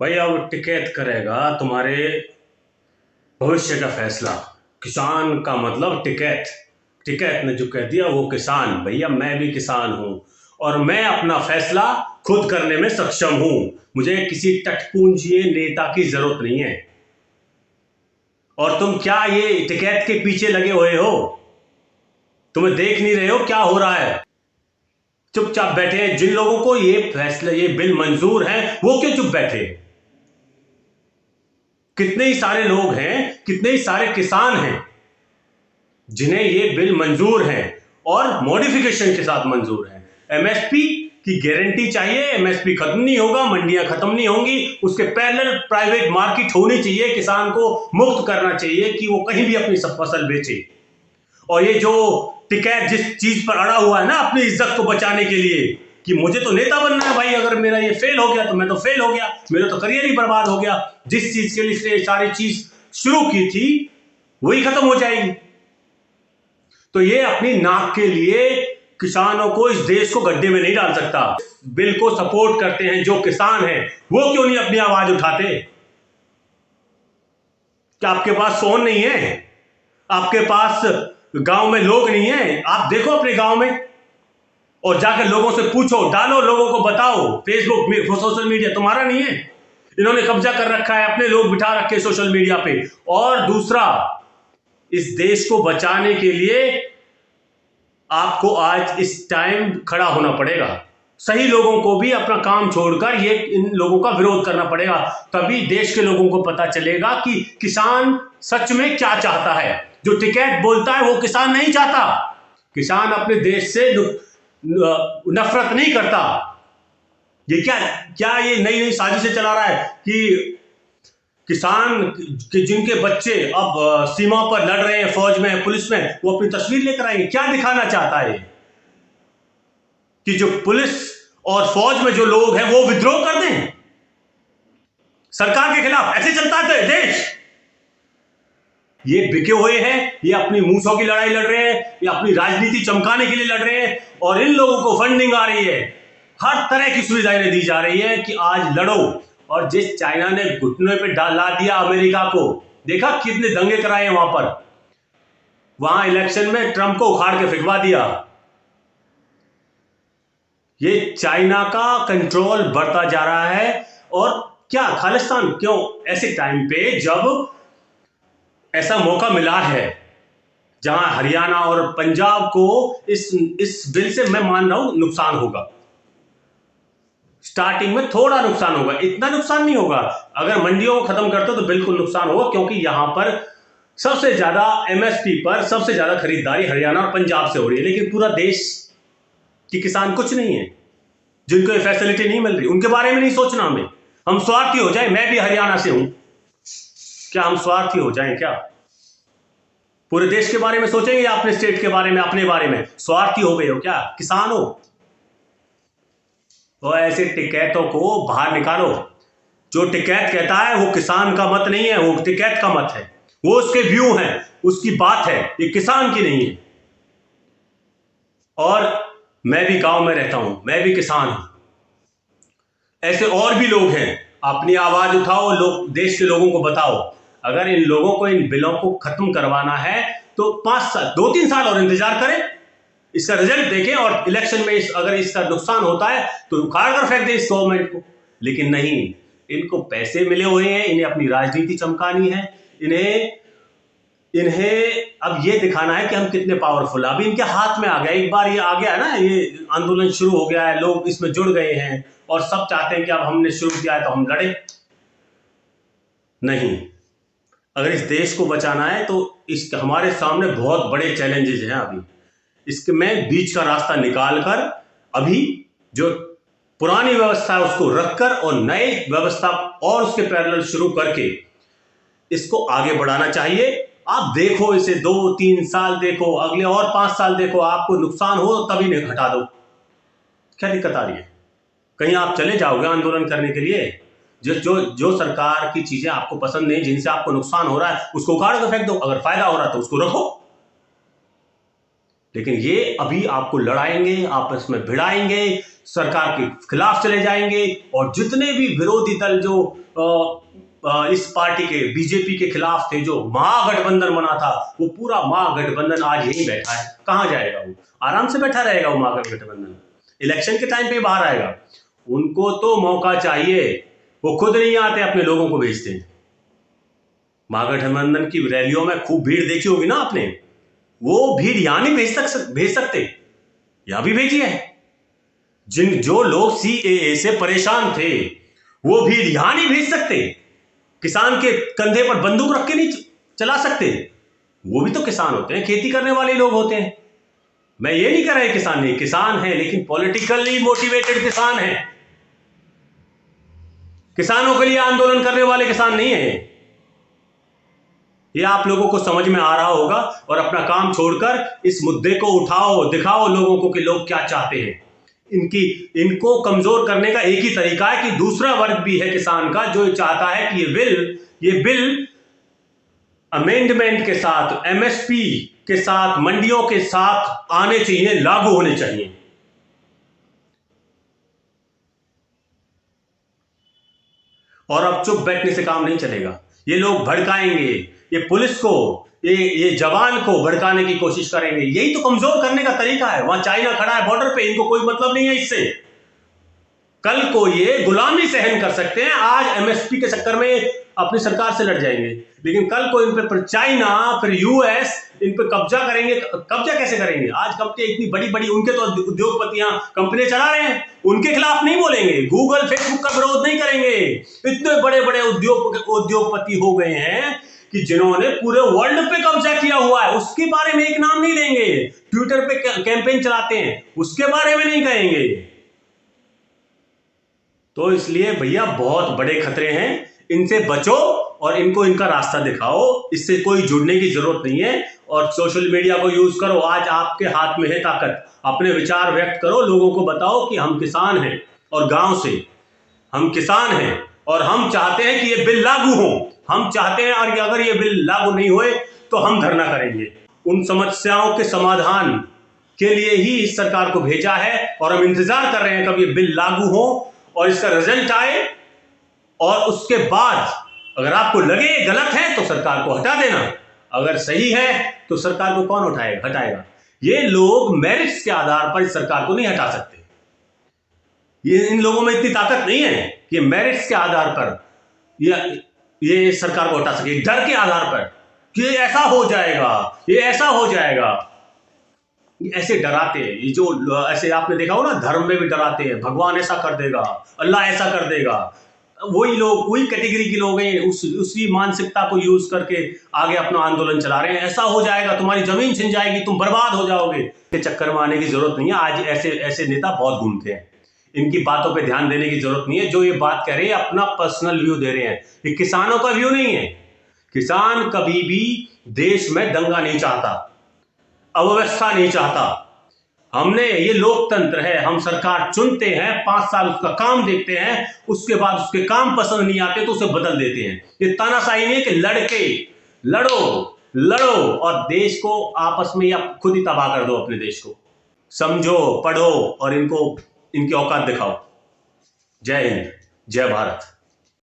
भाई अब टिकैत करेगा तुम्हारे भविष्य का फैसला। किसान का मतलब टिकैत। टिकैत ने जो कह दिया वो किसान। भैया मैं भी किसान हूं और मैं अपना फैसला खुद करने में सक्षम हूं। मुझे किसी टटपूंजिए नेता की जरूरत नहीं है। और तुम क्या ये टिकैत के पीछे लगे हुए हो? तुम्हें देख नहीं रहे हो क्या हो रहा है? चुपचाप बैठे हैं। जिन लोगों को ये फैसला ये बिल मंजूर है वो क्यों चुप बैठे? कितने ही सारे लोग हैं, कितने ही सारे किसान हैं जिन्हें ये बिल मंजूर है और मॉडिफिकेशन के साथ मंजूर है। एमएसपी की गारंटी चाहिए। एमएसपी खत्म नहीं होगा, मंडियां खत्म नहीं होंगी, उसके पैरेलल प्राइवेट मार्केट होनी चाहिए। किसान को मुक्त करना चाहिए कि वो कहीं भी अपनी सब फसल बेचे। और ये जो टिकैत जिस चीज पर अड़ा हुआ है ना अपनी इज्जत को बचाने के लिए कि मुझे तो नेता बनना है भाई, अगर मेरा ये फेल हो गया तो मैं तो फेल हो गया, मेरा तो करियर ही बर्बाद हो गया। जिस चीज के लिए इसने सारी चीज शुरू की थी वही खत्म हो जाएगी। तो ये अपनी नाक के लिए किसानों को, इस देश को गड्ढे में नहीं डाल सकता। बिल को सपोर्ट करते हैं जो किसान हैं वो क्यों नहीं अपनी आवाज उठाते? क्या आपके पास फोन नहीं है? आपके पास गांव में लोग नहीं है? आप देखो अपने गांव में और जाकर लोगों से पूछो, डालो, लोगों को बताओ। फेसबुक में सोशल मीडिया तुम्हारा नहीं है? इन्होंने कब्जा कर रखा है, अपने लोग बिठा रखे सोशल मीडिया पे। और दूसरा, इस देश को बचाने के लिए आपको आज इस टाइम खड़ा होना पड़ेगा। सही लोगों को भी अपना काम छोड़कर ये इन लोगों का विरोध करना पड़ेगा। तभी देश के लोगों को पता चलेगा कि किसान सच में क्या चाहता है। जो टिकैत बोलता है वो किसान नहीं चाहता। किसान अपने देश से नफरत नहीं करता। ये क्या क्या ये नई नई साजिशें चला रहा है कि किसान के जिनके बच्चे अब सीमा पर लड़ रहे हैं, फौज में, पुलिस में, वो अपनी तस्वीर लेकर आएंगे। क्या दिखाना चाहता है कि जो पुलिस और फौज में जो लोग हैं वो विद्रोह कर दें सरकार के खिलाफ? ऐसे चलता है देश। ये बिके हुए हैं, ये अपनी मूसों की लड़ाई लड़ रहे हैं, ये अपनी राजनीति चमकाने के लिए लड़ रहे हैं। और इन लोगों को फंडिंग आ रही है, हर तरह की सुविधाएं दी जा रही है कि आज लड़ो। और जिस चाइना ने घुटने पे डाला दिया अमेरिका को, देखा कितने दंगे कराए वहां पर। वहां इलेक्शन में ट्रंप को उखाड़ के फेंकवा दिया। ये चाइना का कंट्रोल बढ़ता जा रहा है। और क्या खालिस्तान क्यों? ऐसे टाइम पे जब ऐसा मौका मिला है जहां हरियाणा और पंजाब को इस बिल से मैं मान रहा हूं नुकसान होगा। स्टार्टिंग में थोड़ा नुकसान होगा, इतना नुकसान नहीं होगा। अगर मंडियों को खत्म करते तो बिल्कुल नुकसान होगा, क्योंकि यहां पर सबसे ज्यादा एमएसपी पर सबसे ज्यादा खरीदारी हरियाणा और पंजाब से हो रही है। लेकिन पूरा देश के किसान कुछ नहीं है जिनको ये फैसिलिटी नहीं मिल रही। उनके बारे में नहीं सोचना हमें। हम स्वार्थी हो जाए। मैं भी हरियाणा से हूं, क्या हम स्वार्थी हो जाएं? क्या पूरे देश के बारे में सोचेंगे या अपने स्टेट के बारे में, अपने बारे में? स्वार्थी हो गए हो क्या? किसान हो तो ऐसे टिकैतों को बाहर निकालो। जो टिकैत कहता है वो किसान का मत नहीं है, वो टिकैत का मत है, वो उसके व्यू है, उसकी बात है, ये किसान की नहीं है। और मैं भी गांव में रहता हूं, मैं भी किसान हूं। ऐसे और भी लोग हैं। अपनी आवाज उठाओ, लोग, देश के लोगों को बताओ। अगर इन लोगों को, इन बिलों को खत्म करवाना है तो 5 साल, 2-3 साल और इंतजार करें, इसका रिजल्ट देखें। और इलेक्शन में अगर इसका नुकसान होता है तो उखाड़ कर फेंक दे इस गवर्नमेंट को। लेकिन नहीं, इनको पैसे मिले हुए हैं, इन्हें अपनी राजनीति चमकानी है, इन्हें अब ये दिखाना है कि हम कितने पावरफुल है। अभी इनके हाथ में आ गया, एक बार ये आ गया है ना, ये आंदोलन शुरू हो गया है, लोग इसमें जुड़ गए हैं और सब चाहते हैं कि अब हमने शुरू किया है तो हम लड़े। नहीं, अगर इस देश को बचाना है तो हमारे सामने बहुत बड़े चैलेंजेस हैं। अभी इसके में बीच का रास्ता निकालकर, अभी जो पुरानी व्यवस्था है उसको रखकर और नए व्यवस्था और उसके पैरेलल शुरू करके इसको आगे बढ़ाना चाहिए। आप देखो, इसे 2-3 साल देखो, अगले और 5 साल देखो, आपको नुकसान हो तभी नहीं हटा दो। क्या दिक्कत आ रही है? कहीं आप चले जाओगे आंदोलन करने के लिए? जो जो जो सरकार की चीजें आपको पसंद नहीं, जिनसे आपको नुकसान हो रहा है, उसको उखाड़ कर फेंक दो। अगर फायदा हो रहा है तो उसको रखो। लेकिन ये अभी आपको लड़ाएंगे, आपस में भिड़ाएंगे सरकार के खिलाफ चले जाएंगे और जितने भी विरोधी दल जो इस पार्टी के बीजेपी के खिलाफ थे, जो महागठबंधन बना था, वो पूरा महागठबंधन आज यहीं बैठा है। कहां जाएगा वो? आराम से बैठा रहेगा वो महागठबंधन। इलेक्शन के टाइम पे बाहर आएगा। उनको तो मौका चाहिए, वो खुद नहीं आते, अपने लोगों को भेजते हैं। महागठबंधन की रैलियों में खूब भीड़ देखी होगी ना आपने। वो भीड़ यहां नहीं भेज सकते, यहां भी भेजी है। जो लोग सीएए से परेशान थे, वो भीड़ यहां नहीं भेज सकते। किसान के कंधे पर बंदूक रख के नहीं चला सकते। वो भी तो किसान होते हैं, खेती करने वाले लोग होते हैं। मैं ये नहीं कह रहा किसान नहीं, किसान है, लेकिन पॉलिटिकली मोटिवेटेड किसान है। किसानों के लिए आंदोलन करने वाले किसान नहीं है। ये आप लोगों को समझ में आ रहा होगा। और अपना काम छोड़कर इस मुद्दे को उठाओ, दिखाओ लोगों को कि लोग क्या चाहते हैं। इनको कमजोर करने का एक ही तरीका है कि दूसरा वर्ग भी है किसान का, जो चाहता है कि ये बिल अमेंडमेंट के साथ, एमएसपी के साथ, मंडियों के साथ आने चाहिए, लागू होने चाहिए। और अब चुप बैठने से काम नहीं चलेगा। ये लोग भड़काएंगे, ये पुलिस को, ये जवान को भड़काने की कोशिश करेंगे। यही तो कमजोर करने का तरीका है। वहां चाइना खड़ा है बॉर्डर पे, इनको कोई मतलब नहीं है इससे। कल को ये गुलामी सहन कर सकते हैं, आज एमएसपी के चक्कर में अपनी सरकार से लड़ जाएंगे, लेकिन कल को इन पे चाइना, फिर यूएस इन पे कब्जा करेंगे। कब्जा कैसे करेंगे? आज कंपनी इतनी बड़ी बड़ी, उनके तो उद्योगपतियां कंपनी चला रहे हैं, उनके खिलाफ नहीं बोलेंगे, गूगल फेसबुक का विरोध नहीं करेंगे। इतने बड़े बड़े उद्योगपति हो गए हैं कि जिन्होंने पूरे वर्ल्ड पे कब्जा किया हुआ है, उसके बारे में एक नाम नहीं लेंगे। ट्विटर पे कैंपेन चलाते हैं, उसके बारे में नहीं कहेंगे। तो इसलिए भैया बहुत बड़े खतरे हैं, इनसे बचो और इनको इनका रास्ता दिखाओ। इससे कोई जुड़ने की जरूरत नहीं है। और सोशल मीडिया को यूज करो, आज आपके हाथ में है ताकत। अपने विचार व्यक्त करो, लोगों को बताओ कि हम किसान हैं और गांव से हम किसान हैं और हम चाहते हैं कि ये बिल लागू हो। हम चाहते हैं, और अगर ये बिल लागू नहीं होए तो हम धरना करेंगे। उन समस्याओं के समाधान के लिए ही इस सरकार को भेजा है और हम इंतजार कर रहे हैं कब ये बिल लागू हो और इसका रिजल्ट आए। और उसके बाद अगर आपको लगे गलत है तो सरकार को हटा देना, अगर सही है तो सरकार को कौन हटाएगा? ये लोग मेरिट्स के आधार पर इस सरकार को नहीं हटा सकते। इन लोगों में इतनी ताकत नहीं है कि मेरिट्स के आधार पर ये सरकार को हटा सके, डर के आधार पर कि ऐसा हो जाएगा, ये ऐसा हो जाएगा। ऐसे डराते हैं ये जो, ऐसे आपने देखा हो ना, धर्म में भी डराते हैं, भगवान ऐसा कर देगा, अल्लाह ऐसा कर देगा। वही लोग, वही कैटेगरी के लोग हैं, उसी मानसिकता को यूज करके आगे अपना आंदोलन चला रहे हैं। ऐसा हो जाएगा, तुम्हारी जमीन छिन जाएगी, तुम बर्बाद हो जाओगे। के चक्कर में आने की जरूरत नहीं है। आज ऐसे नेता बहुत घूमते हैं, इनकी बातों पे ध्यान देने की जरूरत नहीं है। जो ये बात कह रहे हैं अपना पर्सनल व्यू दे रहे हैं, ये किसानों का व्यू नहीं है। किसान कभी भी देश में दंगा नहीं चाहता, अव्यवस्था नहीं चाहता। हमने, ये लोकतंत्र है, हम सरकार चुनते हैं, 5 साल उसका काम देखते हैं, उसके बाद उसके काम पसंद नहीं आते तो उसे बदल देते हैं। ये तानाशाही नहीं है कि लड़ो और देश को आपस में या खुद ही तबाह कर दो अपने देश को। समझो, पढ़ो और इनकी औकात दिखाओ। जय हिंद, जय भारत।